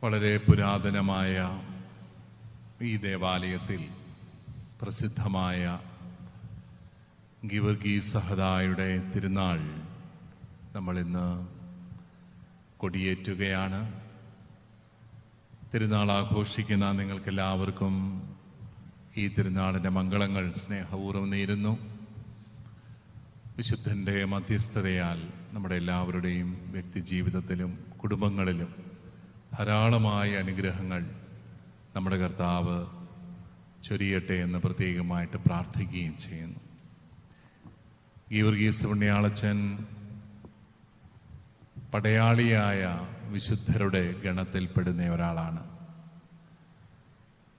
വളരെ പുരാതനമായ ഈ ദേവാലയത്തിൽ പ്രസിദ്ധമായ ഗീവർഗീസ് സഹദായുടെ തിരുനാൾ നമ്മളിന്ന് കൊടിയേറ്റുകയാണ്. തിരുനാൾ ആഘോഷിക്കുന്ന നിങ്ങൾക്കെല്ലാവർക്കും ഈ തിരുനാളിൻ്റെ മംഗളങ്ങൾ സ്നേഹപൂർവ്വം നേരുന്നു. വിശുദ്ധൻ്റെ മധ്യസ്ഥതയാൽ നമ്മുടെ എല്ലാവരുടെയും വ്യക്തി ജീവിതത്തിലും കുടുംബങ്ങളിലും ധാരാളമായ അനുഗ്രഹങ്ങൾ നമ്മുടെ കർത്താവ് ചൊരിയട്ടെ എന്ന് പ്രത്യേകമായിട്ട് പ്രാർത്ഥിക്കുകയും ചെയ്യുന്നു. ഗീവർഗീസ് പുണ്യാളച്ചൻ പടയാളിയായ വിശുദ്ധരുടെ ഗണത്തിൽപ്പെടുന്ന ഒരാളാണ്.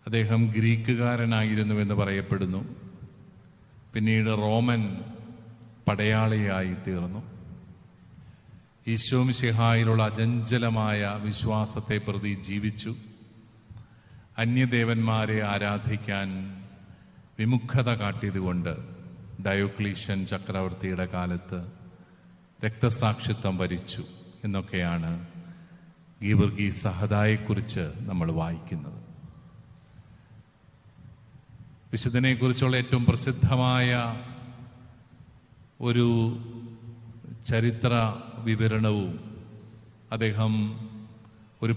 അദ്ദേഹം ഗ്രീക്കുകാരനായിരുന്നുവെന്ന് പറയപ്പെടുന്നു. പിന്നീട് റോമൻ പടയാളിയായി തീർന്നു. ഈശോ മിശിഹായിലുള്ള അചഞ്ചലമായ വിശ്വാസത്തെ പ്രതി ജീവിച്ചു. അന്യദേവന്മാരെ ആരാധിക്കാൻ വിമുഖത കാട്ടിയതുകൊണ്ട് ഡയോക്ലീഷ്യൻ ചക്രവർത്തിയുടെ കാലത്ത് രക്തസാക്ഷിത്വം വരിച്ചു എന്നൊക്കെയാണ് ഗീവർഗീസ് സഹദായെക്കുറിച്ച് നമ്മൾ വായിക്കുന്നത്. വിശുദ്ധനെക്കുറിച്ചുള്ള ഏറ്റവും പ്രസിദ്ധമായ ഒരു ചരിത്ര വിവരണവും അദ്ദേഹം ഒരു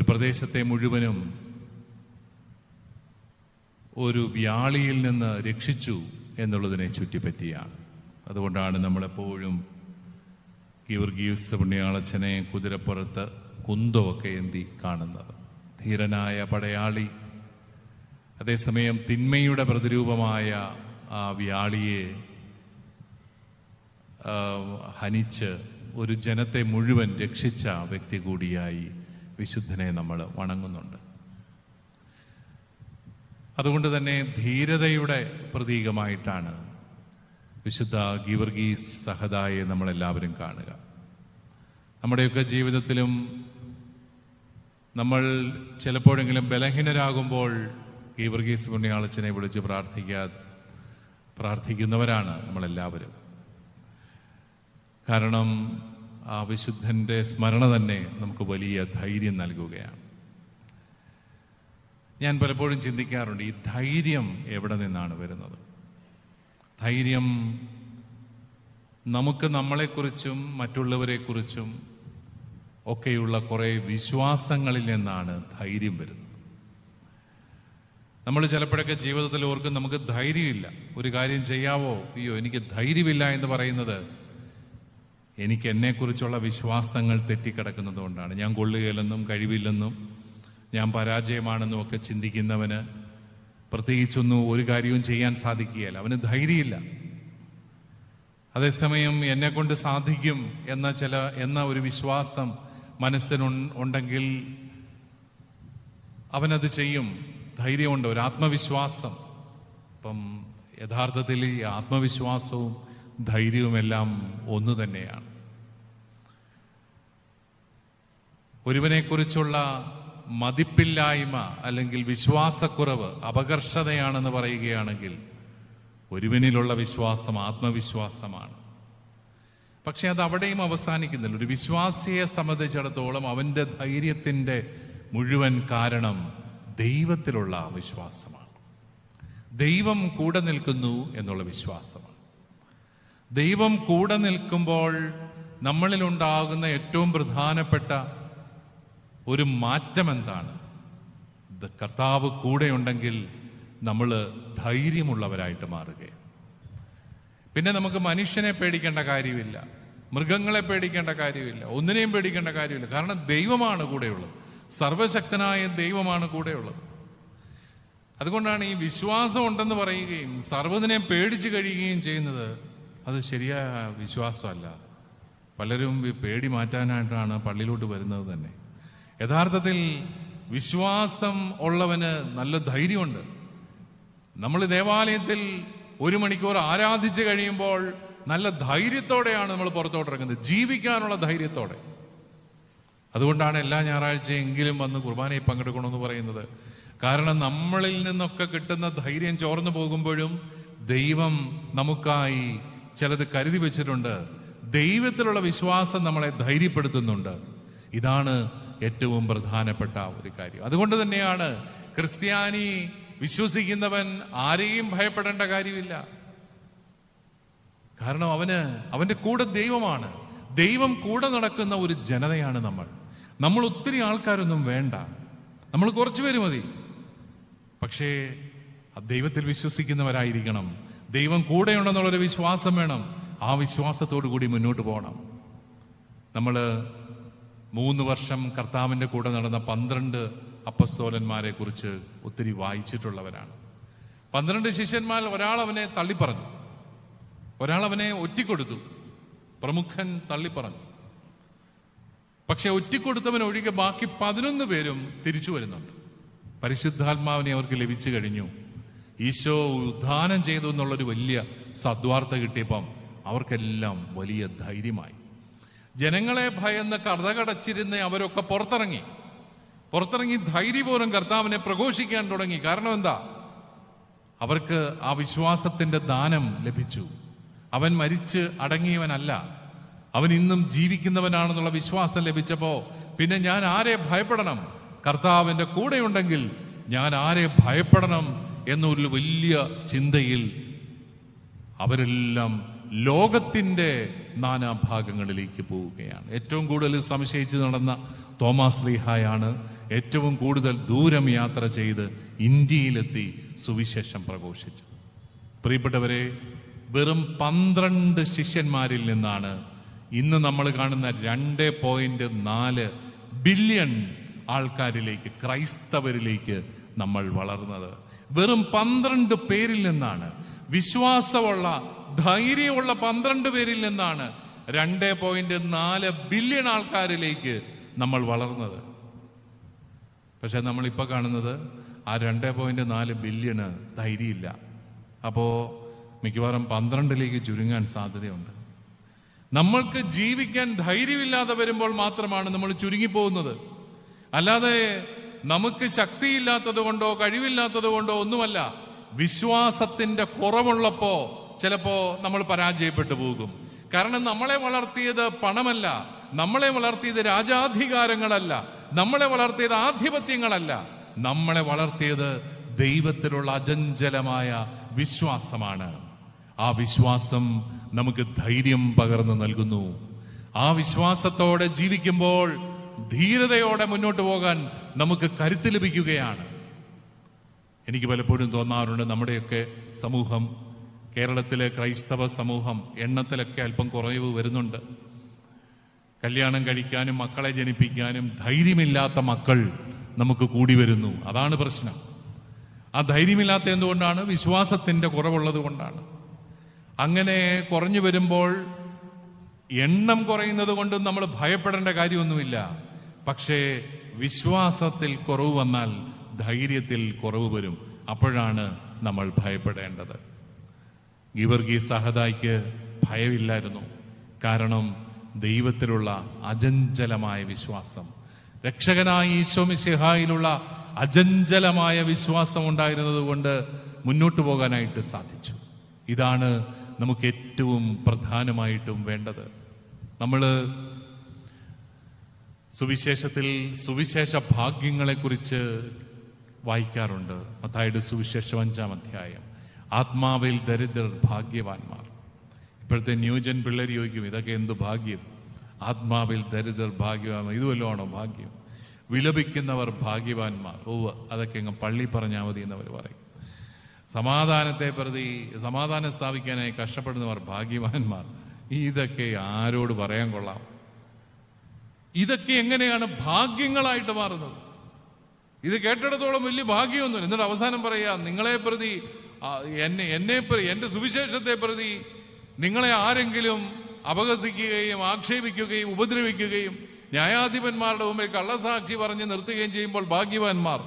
പ്രദേശത്തെ മുഴുവനും ഒരു വ്യാളിയിൽ നിന്ന് രക്ഷിച്ചു എന്നുള്ളതിനെ ചുറ്റിപ്പറ്റിയാണ്. അതുകൊണ്ടാണ് നമ്മളെപ്പോഴും ഗീവർഗീസ് പുണ്യാളച്ചനെ കുതിരപ്പുറത്ത് കുന്തമൊക്കെ ഏന്തി കാണുന്നത്. ധീരനായ പടയാളി, അതേസമയം തിന്മയുടെ പ്രതിരൂപമായ ആ വ്യാളിയെ ഹനിച്ച് ഒരു ജനത്തെ മുഴുവൻ രക്ഷിച്ച വ്യക്തി കൂടിയായി വിശുദ്ധനെ നമ്മൾ വണങ്ങുന്നുണ്ട്. അതുകൊണ്ട് തന്നെ ധീരതയുടെ പ്രതീകമായിട്ടാണ് വിശുദ്ധ ഗീവർഗീസ് സഹദായെ നമ്മളെല്ലാവരും കാണുക. നമ്മുടെയൊക്കെ ജീവിതത്തിലും നമ്മൾ ചിലപ്പോഴെങ്കിലും ബലഹീനരാകുമ്പോൾ ഗീവർഗീസ് പുണ്യാളച്ചനെ വിളിച്ച് പ്രാർത്ഥിക്കുന്നവരാണ് നമ്മളെല്ലാവരും. കാരണം ആ വിശുദ്ധന്റെ സ്മരണ തന്നെ നമുക്ക് വലിയ ധൈര്യം നൽകുകയാണ്. ഞാൻ പലപ്പോഴും ചിന്തിക്കാറുണ്ട്, ഈ ധൈര്യം എവിടെ നിന്നാണ് വരുന്നത്? ധൈര്യം നമുക്ക് നമ്മളെക്കുറിച്ചും മറ്റുള്ളവരെക്കുറിച്ചും ഒക്കെയുള്ള കുറെ വിശ്വാസങ്ങളിൽ നിന്നാണ് ധൈര്യം വരുന്നത്. നമ്മൾ ചിലപ്പോഴൊക്കെ ജീവിതത്തിൽ ഓർക്കും നമുക്ക് ധൈര്യമില്ല, ഒരു കാര്യം ചെയ്യാവോ, അയ്യോ എനിക്ക് ധൈര്യമില്ല എന്ന് പറയുന്നത് എനിക്ക് എന്നെക്കുറിച്ചുള്ള വിശ്വാസങ്ങൾ തെറ്റിക്കിടക്കുന്നത് കൊണ്ടാണ്. ഞാൻ കൊള്ളുകയില്ലെന്നും കഴിവില്ലെന്നും ഞാൻ പരാജയമാണെന്നും ഒക്കെ ചിന്തിക്കുന്നവന് പ്രത്യേകിച്ചൊന്നും ഒരു കാര്യവും ചെയ്യാൻ സാധിക്കുകയില്ല. അവന് ധൈര്യമില്ല. അതേസമയം എന്നെ കൊണ്ട് സാധിക്കും എന്ന ഒരു വിശ്വാസം മനസ്സിനുണ്ടെങ്കിൽ അവനത് ചെയ്യും. ധൈര്യമുണ്ട്, ഒരു ആത്മവിശ്വാസം. അപ്പം യഥാർത്ഥത്തിൽ ഈ ആത്മവിശ്വാസവും ധൈര്യവുമെല്ലാം ഒന്ന് തന്നെയാണ്. ഒരുവനെക്കുറിച്ചുള്ള മതിപ്പില്ലായ്മ അല്ലെങ്കിൽ വിശ്വാസക്കുറവ് അപകർഷതയാണെന്ന് പറയുകയാണെങ്കിൽ ഒരുവനിലുള്ള വിശ്വാസം ആത്മവിശ്വാസമാണ്. പക്ഷെ അത് അവിടെയും അവസാനിക്കുന്നില്ല. ഒരു വിശ്വാസിയെ സംബന്ധിച്ചിടത്തോളം അവന്റെ ധൈര്യത്തിന്റെ മുഴുവൻ കാരണം ദൈവത്തിലുള്ള വിശ്വാസമാണ്. ദൈവം കൂടെ നിൽക്കുന്നു എന്നുള്ള വിശ്വാസമാണ്. ദൈവം കൂടെ നിൽക്കുമ്പോൾ നമ്മളിലുണ്ടാകുന്ന ഏറ്റവും പ്രധാനപ്പെട്ട ഒരു മാറ്റം എന്താണ്? കർത്താവ് കൂടെയുണ്ടെങ്കിൽ നമ്മൾ ധൈര്യമുള്ളവരായിട്ട് മാറുകയാണ്. പിന്നെ നമുക്ക് മനുഷ്യനെ പേടിക്കേണ്ട കാര്യമില്ല, മൃഗങ്ങളെ പേടിക്കേണ്ട കാര്യമില്ല, ഒന്നിനെയും പേടിക്കേണ്ട കാര്യമില്ല. കാരണം ദൈവമാണ് കൂടെയുള്ളത്, സർവശക്തനായ ദൈവമാണ് കൂടെയുള്ളത്. അതുകൊണ്ടാണ് ഈ വിശ്വാസം ഉണ്ടെന്ന് പറയുകയും സർവ്വതിനെയും പേടിച്ചു കഴിയുകയും ചെയ്യുന്നത്. അത് ശരിയായ വിശ്വാസമല്ല. പലരും പേടി മാറ്റാനായിട്ടാണ് പള്ളിയിലോട്ട് വരുന്നത് തന്നെ. യഥാർത്ഥത്തിൽ വിശ്വാസം ഉള്ളവന് നല്ല ധൈര്യമുണ്ട്. നമ്മൾ ദേവാലയത്തിൽ 1 മണിക്കൂർ ആരാധിച്ചു കഴിയുമ്പോൾ നല്ല ധൈര്യത്തോടെയാണ് നമ്മൾ പുറത്തോട്ടിറങ്ങുന്നത്, ജീവിക്കാനുള്ള ധൈര്യത്തോടെ. അതുകൊണ്ടാണ് എല്ലാ ഞായറാഴ്ചയെങ്കിലും വന്ന് കുർബാനയിൽ പങ്കെടുക്കണമെന്ന് പറയുന്നത്. കാരണം നമ്മളിൽ നിന്നൊക്കെ കിട്ടുന്ന ധൈര്യം ചോർന്നു പോകുമ്പോഴും ദൈവം നമുക്കായി ചിലത് കരുതി വെച്ചിട്ടുണ്ട്. ദൈവത്തിലുള്ള വിശ്വാസം നമ്മളെ ധൈര്യപ്പെടുത്തുന്നുണ്ട്. ഇതാണ് ഏറ്റവും പ്രധാനപ്പെട്ട ഒരു കാര്യം. അതുകൊണ്ട് തന്നെയാണ് ക്രിസ്ത്യാനി വിശ്വസിക്കുന്നവൻ ആരെയും ഭയപ്പെടേണ്ട കാര്യമില്ല. കാരണം അവന്റെ കൂടെ ദൈവമാണ്. ദൈവം കൂടെ നടക്കുന്ന ഒരു ജനതയാണ് നമ്മൾ ഒത്തിരി ആൾക്കാരൊന്നും വേണ്ട, നമ്മൾ കുറച്ചുപേര് മതി. പക്ഷേ ദൈവത്തിൽ വിശ്വസിക്കുന്നവരായിരിക്കണം. ദൈവം കൂടെയുണ്ടെന്നുള്ളൊരു വിശ്വാസം വേണം. ആ വിശ്വാസത്തോടു കൂടി മുന്നോട്ട് പോകണം. നമ്മൾ 3 വർഷം കർത്താവിന്റെ കൂടെ നടന്ന 12 അപ്പസ്തോലന്മാരെ കുറിച്ച് ഒത്തിരി വായിച്ചിട്ടുള്ളവരാണ്. 12 ശിഷ്യന്മാർ, ഒരാൾ അവനെ തള്ളിപ്പറഞ്ഞു, ഒരാൾ അവനെ ഒറ്റിക്കൊടുത്തു, പ്രമുഖൻ തള്ളിപ്പറഞ്ഞു. പക്ഷെ ഒറ്റിക്കൊടുത്തവൻ ഒഴികെ ബാക്കി 11 പേരും തിരിച്ചു വരുന്നുണ്ട്. പരിശുദ്ധാത്മാവിനെ അവർക്ക് ലഭിച്ചു കഴിഞ്ഞു. ഈശോ ഉദ്ധാനം ചെയ്തു എന്നുള്ളൊരു വലിയ സദ്വാർത്ത കിട്ടിയപ്പം അവർക്കെല്ലാം വലിയ ധൈര്യമായി. ജനങ്ങളെ ഭയന്ന് കടകടച്ചിരുന്ന അവരൊക്കെ പുറത്തിറങ്ങി ധൈര്യപൂർവ്വം കർത്താവിനെ പ്രഘോഷിക്കാൻ തുടങ്ങി. കാരണം എന്താ? അവർക്ക് ആ വിശ്വാസത്തിന്റെ ദാനം ലഭിച്ചു. അവൻ മരിച്ച് അടങ്ങിയവനല്ല, അവൻ ഇന്നും ജീവിക്കുന്നവനാണെന്നുള്ള വിശ്വാസം ലഭിച്ചപ്പോ പിന്നെ ഞാൻ ആരെ ഭയപ്പെടണം? കർത്താവിന്റെ കൂടെയുണ്ടെങ്കിൽ ഞാൻ ആരെ ഭയപ്പെടണം എന്നൊരു വലിയ ചിന്തയിൽ അവരെല്ലാം ലോകത്തിന്റെ നാനാഭാഗങ്ങളിലേക്ക് പോവുകയാണ്. ഏറ്റവും കൂടുതൽ സംശയിച്ച് നടന്ന തോമാസ് ശ്ലീഹായാണ് ഏറ്റവും കൂടുതൽ ദൂരം യാത്ര ചെയ്ത് ഇന്ത്യയിലെത്തി സുവിശേഷം പ്രഘോഷിച്ചത്. പ്രിയപ്പെട്ടവരെ, വെറും 12 ശിഷ്യന്മാരിൽ നിന്നാണ് ഇന്ന് നമ്മൾ കാണുന്ന 2.4 ബില്യൺ ആൾക്കാരിലേക്ക്, ക്രൈസ്തവരിലേക്ക് നമ്മൾ വളർന്നത്. വെറും 12 പേരിൽ നിന്നാണ്, വിശ്വാസമുള്ള ധൈര്യമുള്ള 12 പേരിൽ നിന്നാണ് 2.4 ബില്യൺ ആൾക്കാരിലേക്ക് നമ്മൾ വളർന്നത്. പക്ഷെ നമ്മളിപ്പോൾ കാണുന്നത് ആ 2.4 ബില്യണ് ധൈര്യമില്ല. അപ്പോ മിക്കവാറും 12ലേക്ക് ചുരുങ്ങാൻ സാധ്യതയുണ്ട്. നമ്മൾക്ക് ജീവിക്കാൻ ധൈര്യമില്ലാതെ വരുമ്പോൾ മാത്രമാണ് നമ്മൾ ചുരുങ്ങിപ്പോകുന്നത്. അല്ലാതെ നമുക്ക് ശക്തിയില്ലാത്തത് കൊണ്ടോ കഴിവില്ലാത്തത് കൊണ്ടോ ഒന്നുമല്ല. വിശ്വാസത്തിന്റെ കുറവുള്ളപ്പോ ചിലപ്പോ നമ്മൾ പരാജയപ്പെട്ടു പോകും. കാരണം നമ്മളെ വളർത്തിയത് പണമല്ല, നമ്മളെ വളർത്തിയത് രാജാധികാരങ്ങളല്ല, നമ്മളെ വളർത്തിയത് ആധിപത്യങ്ങളല്ല, നമ്മളെ വളർത്തിയത് ദൈവത്തിലുള്ള അചഞ്ചലമായ വിശ്വാസമാണ്. ആ വിശ്വാസം നമുക്ക് ധൈര്യം പകർന്നു നൽകുന്നു. ആ വിശ്വാസത്തോടെ ജീവിക്കുമ്പോൾ ധീരതയോടെ മുന്നോട്ട് പോകാൻ നമുക്ക് കരുത്ത് ലഭിക്കുകയാണ്. എനിക്ക് പലപ്പോഴും തോന്നാറുണ്ട്, നമ്മുടെയൊക്കെ സമൂഹം, കേരളത്തിലെ ക്രൈസ്തവ സമൂഹം എണ്ണത്തിലൊക്കെ അല്പം കുറവ് വരുന്നുണ്ട്. കല്യാണം കഴിക്കാനും മക്കളെ ജനിപ്പിക്കാനും ധൈര്യമില്ലാത്ത മക്കൾ നമുക്ക് കൂടി വരുന്നു. അതാണ് പ്രശ്നം. ആ ധൈര്യമില്ലാത്ത എന്തുകൊണ്ടാണ്? വിശ്വാസത്തിന്റെ കുറവുള്ളത് കൊണ്ടാണ്. അങ്ങനെ കുറഞ്ഞു വരുമ്പോൾ എണ്ണം കുറയുന്നത് കൊണ്ട് നമ്മൾ ഭയപ്പെടേണ്ട കാര്യമൊന്നുമില്ല. പക്ഷേ വിശ്വാസത്തിൽ കുറവ് വന്നാൽ ധൈര്യത്തിൽ കുറവ് വരും. അപ്പോഴാണ് നമ്മൾ ഭയപ്പെടേണ്ടത്. ഗീവർഗീസ് സഹദായ്ക്ക് ഭയമില്ലായിരുന്നു. കാരണം ദൈവത്തിലുള്ള അചഞ്ചലമായ വിശ്വാസം, രക്ഷകനായ ഈശോ മിശിഹായിലുള്ള അചഞ്ചലമായ വിശ്വാസം ഉണ്ടായിരുന്നത് കൊണ്ട് മുന്നോട്ട് പോകാനായിട്ട് സാധിച്ചു. ഇതാണ് നമുക്ക് ഏറ്റവും പ്രധാനമായിട്ടും വേണ്ടത്. നമ്മൾ സുവിശേഷത്തിൽ സുവിശേഷ ഭാഗ്യങ്ങളെക്കുറിച്ച് വായിക്കാറുണ്ട്. മത്തായിയുടെ സുവിശേഷം 5-ാം അധ്യായം. ആത്മാവിൽ ദരിദ്രർ ഭാഗ്യവാന്മാർ. ഇപ്പോഴത്തെ ന്യൂജൻ പിള്ളേർ ചോദിക്കും, ഇതൊക്കെ എന്ത് ഭാഗ്യം? ആത്മാവിൽ ദരിദ്രർ ഭാഗ്യവാന്മാർ, ഇതുവല്ലോ ഭാഗ്യം? വിലപിക്കുന്നവർ ഭാഗ്യവാന്മാർ. അതൊക്കെ അങ്ങ് പള്ളി പറഞ്ഞാൽ മതി എന്നവർ പറയും. സമാധാനത്തെ പ്രതി, സമാധാനം സ്ഥാപിക്കാനായി കഷ്ടപ്പെടുന്നവർ ഭാഗ്യവാന്മാർ. ഇതൊക്കെ ആരോട് പറയാൻ കൊള്ളാം? ഇതൊക്കെ എങ്ങനെയാണ് ഭാഗ്യങ്ങളായിട്ട് മാറുന്നത്? ഇത് കേട്ടിടത്തോളം വലിയ ഭാഗ്യമൊന്നുമില്ല. എന്നിട്ട് അവസാനം പറയാ, നിങ്ങളെ പ്രതി, എന്റെ സുവിശേഷത്തെ പ്രതി നിങ്ങളെ ആരെങ്കിലും അപഹസിക്കുകയും ആക്ഷേപിക്കുകയും ഉപദ്രവിക്കുകയും ന്യായാധിപന്മാരുടെ മുമ്പിൽ കള്ളസാക്ഷി പറഞ്ഞ് നിർത്തുകയും ചെയ്യുമ്പോൾ ഭാഗ്യവാന്മാർ.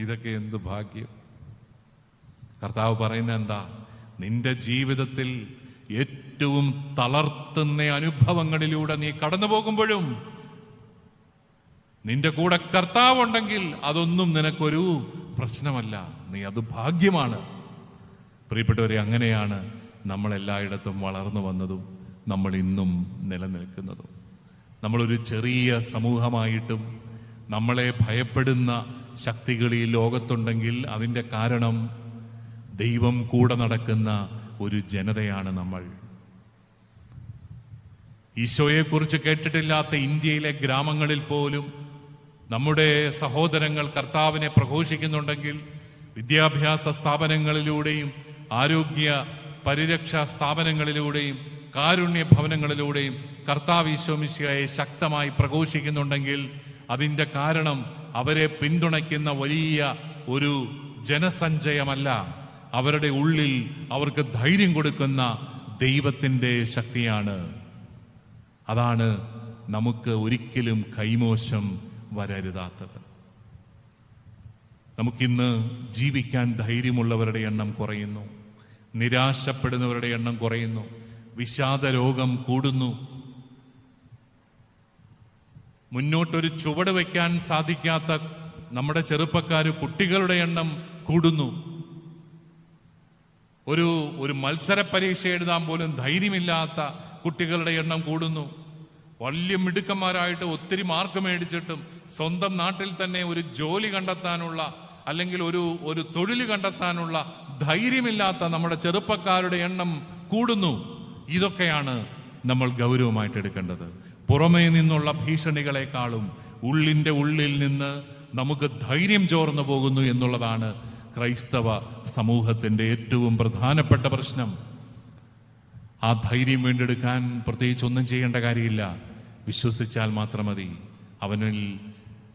ഇതൊക്കെ എന്ത് ഭാഗ്യം? കർത്താവ് പറയുന്ന എന്താ? നിന്റെ ജീവിതത്തിൽ ഏറ്റവും തളർത്തുന്ന അനുഭവങ്ങളിലൂടെ നീ കടന്നു പോകുമ്പോഴും നിന്റെ കൂടെ കർത്താവ് ഉണ്ടെങ്കിൽ അതൊന്നും നിനക്കൊരു പ്രശ്നമല്ല. നീ അത് ഭാഗ്യമാണ്. പ്രിയപ്പെട്ടവരെ, അങ്ങനെയാണ് നമ്മൾ എല്ലായിടത്തും വളർന്നു വന്നതും നമ്മൾ ഇന്നും നിലനിൽക്കുന്നതും. നമ്മളൊരു ചെറിയ സമൂഹമായിട്ടും നമ്മളെ ഭയപ്പെടുന്ന ശക്തികൾ ഈ ലോകത്തുണ്ടെങ്കിൽ അതിൻ്റെ കാരണം ദൈവം കൂടെ നടക്കുന്ന ഒരു ജനതയാണ് നമ്മൾ. ഈശോയെക്കുറിച്ച് കേട്ടിട്ടില്ലാത്ത ഇന്ത്യയിലെ ഗ്രാമങ്ങളിൽ പോലും നമ്മുടെ സഹോദരങ്ങൾ കർത്താവിനെ പ്രഘോഷിക്കുന്നുണ്ടെങ്കിൽ, വിദ്യാഭ്യാസ സ്ഥാപനങ്ങളിലൂടെയും ആരോഗ്യ പരിരക്ഷാ സ്ഥാപനങ്ങളിലൂടെയും കാരുണ്യ ഭവനങ്ങളിലൂടെയും കർത്താവ് ഈശോ മിശിഹായെ ശക്തമായി പ്രഘോഷിക്കുന്നുണ്ടെങ്കിൽ അതിൻ്റെ കാരണം അവരെ പിന്തുണയ്ക്കുന്ന വലിയ ഒരു ജനസഞ്ചയമല്ല, അവരുടെ ഉള്ളിൽ അവർക്ക് ധൈര്യം കൊടുക്കുന്ന ദൈവത്തിൻ്റെ ശക്തിയാണ്. അതാണ് നമുക്ക് ഒരിക്കലും കൈമോശം വരരുതാത്തത്. നമുക്കിന്ന് ജീവിക്കാൻ ധൈര്യമുള്ളവരുടെ എണ്ണം കുറയുന്നു, നിരാശപ്പെടുന്നവരുടെ എണ്ണം കുറയുന്നു, വിഷാദ രോഗം കൂടുന്നു, മുന്നോട്ടൊരു ചുവട് വയ്ക്കാൻ സാധിക്കാത്ത നമ്മുടെ ചെറുപ്പക്കാർ കുട്ടികളുടെ എണ്ണം കൂടുന്നു. ഒരു മത്സര പരീക്ഷ എഴുതാൻ പോലും ധൈര്യമില്ലാത്ത കുട്ടികളുടെ എണ്ണം കൂടുന്നു. വലിയ മിടുക്കന്മാരായിട്ട് ഒത്തിരി മാർക്ക് മേടിച്ചിട്ടും സ്വന്തം നാട്ടിൽ തന്നെ ഒരു ജോലി കണ്ടെത്താനുള്ള അല്ലെങ്കിൽ ഒരു തൊഴിൽ കണ്ടെത്താനുള്ള ധൈര്യമില്ലാത്ത നമ്മുടെ ചെറുപ്പക്കാരുടെ എണ്ണം കൂടുന്നു. ഇതൊക്കെയാണ് നമ്മൾ ഗൗരവമായിട്ട് എടുക്കേണ്ടത്. പുറമേ നിന്നുള്ള ഭീഷണികളെക്കാളും ഉള്ളിൻ്റെ ഉള്ളിൽ നിന്ന് നമുക്ക് ധൈര്യം ചോർന്നു പോകുന്നു എന്നുള്ളതാണ് ക്രൈസ്തവ സമൂഹത്തിൻ്റെ ഏറ്റവും പ്രധാനപ്പെട്ട പ്രശ്നം. ആ ധൈര്യം വീണ്ടെടുക്കാൻ പ്രത്യേകിച്ച് ഒന്നും ചെയ്യേണ്ട കാര്യമില്ല. വിശ്വസിച്ചാൽ മാത്രം മതി.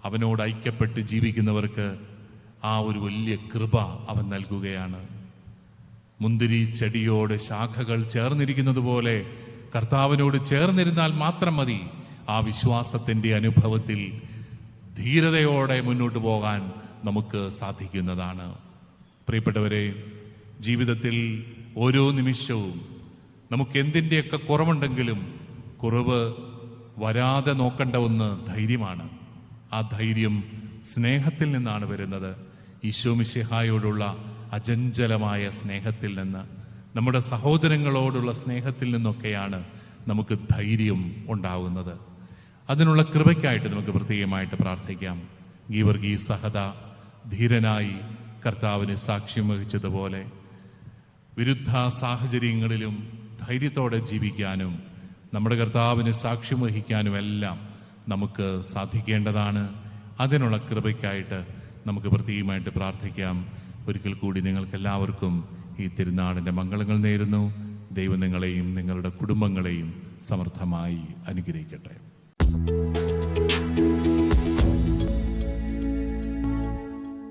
അവനോട് ഐക്യപ്പെട്ട് ജീവിക്കുന്നവർക്ക് ആ ഒരു വലിയ കൃപ അവൻ നൽകുകയാണ്. മുന്തിരി ചെടിയോട് ശാഖകൾ ചേർന്നിരിക്കുന്നത് പോലെ കർത്താവിനോട് ചേർന്നിരുന്നാൽ മാത്രം മതി ആ വിശ്വാസത്തിൻ്റെ അനുഭവത്തിൽ ധീരതയോടെ മുന്നോട്ട് പോകാൻ നമുക്ക് സാധിക്കുന്നതാണ്. പ്രിയപ്പെട്ടവരെ, ജീവിതത്തിൽ ഓരോ നിമിഷവും നമുക്ക് എന്തിൻ്റെയൊക്കെ കുറവുണ്ടെങ്കിലും കുറവ് വരാതെ നോക്കേണ്ട ഒന്ന് ധൈര്യമാണ്. ആ ധൈര്യം സ്നേഹത്തിൽ നിന്നാണ് വരുന്നത്. ഈശോ മിശിഹായോടുള്ള അചഞ്ചലമായ സ്നേഹത്തിൽ നിന്ന്, നമ്മുടെ സഹോദരങ്ങളോടുള്ള സ്നേഹത്തിൽ നിന്നൊക്കെയാണ് നമുക്ക് ധൈര്യം ഉണ്ടാകുന്നത്. അതിനുള്ള കൃപയ്ക്കായിട്ട് നമുക്ക് പ്രത്യേകമായിട്ട് പ്രാർത്ഥിക്കാം. ഗീവർഗീസ് സഹദ ധീരനായി കർത്താവിന് സാക്ഷ്യം വഹിച്ചതുപോലെ വിരുദ്ധ സാഹചര്യങ്ങളിലും ധൈര്യത്തോടെ ജീവിക്കാനും നമ്മുടെ കർത്താവിന് സാക്ഷ്യം വഹിക്കാനുമെല്ലാം നമുക്ക് സാധിക്കേണ്ടതാണ്. അതിനുള്ള കൃപയ്ക്കായിട്ട് നമുക്ക് പ്രത്യേകമായിട്ട് പ്രാർത്ഥിക്കാം. ഒരിക്കൽ കൂടി നിങ്ങൾക്കെല്ലാവർക്കും ഈ തിരുനാളിൻ്റെ മംഗളങ്ങൾ നേരുന്നു. ദൈവം നിങ്ങളെയും നിങ്ങളുടെ കുടുംബങ്ങളെയും സമൃദ്ധമായി അനുഗ്രഹിക്കട്ടെ.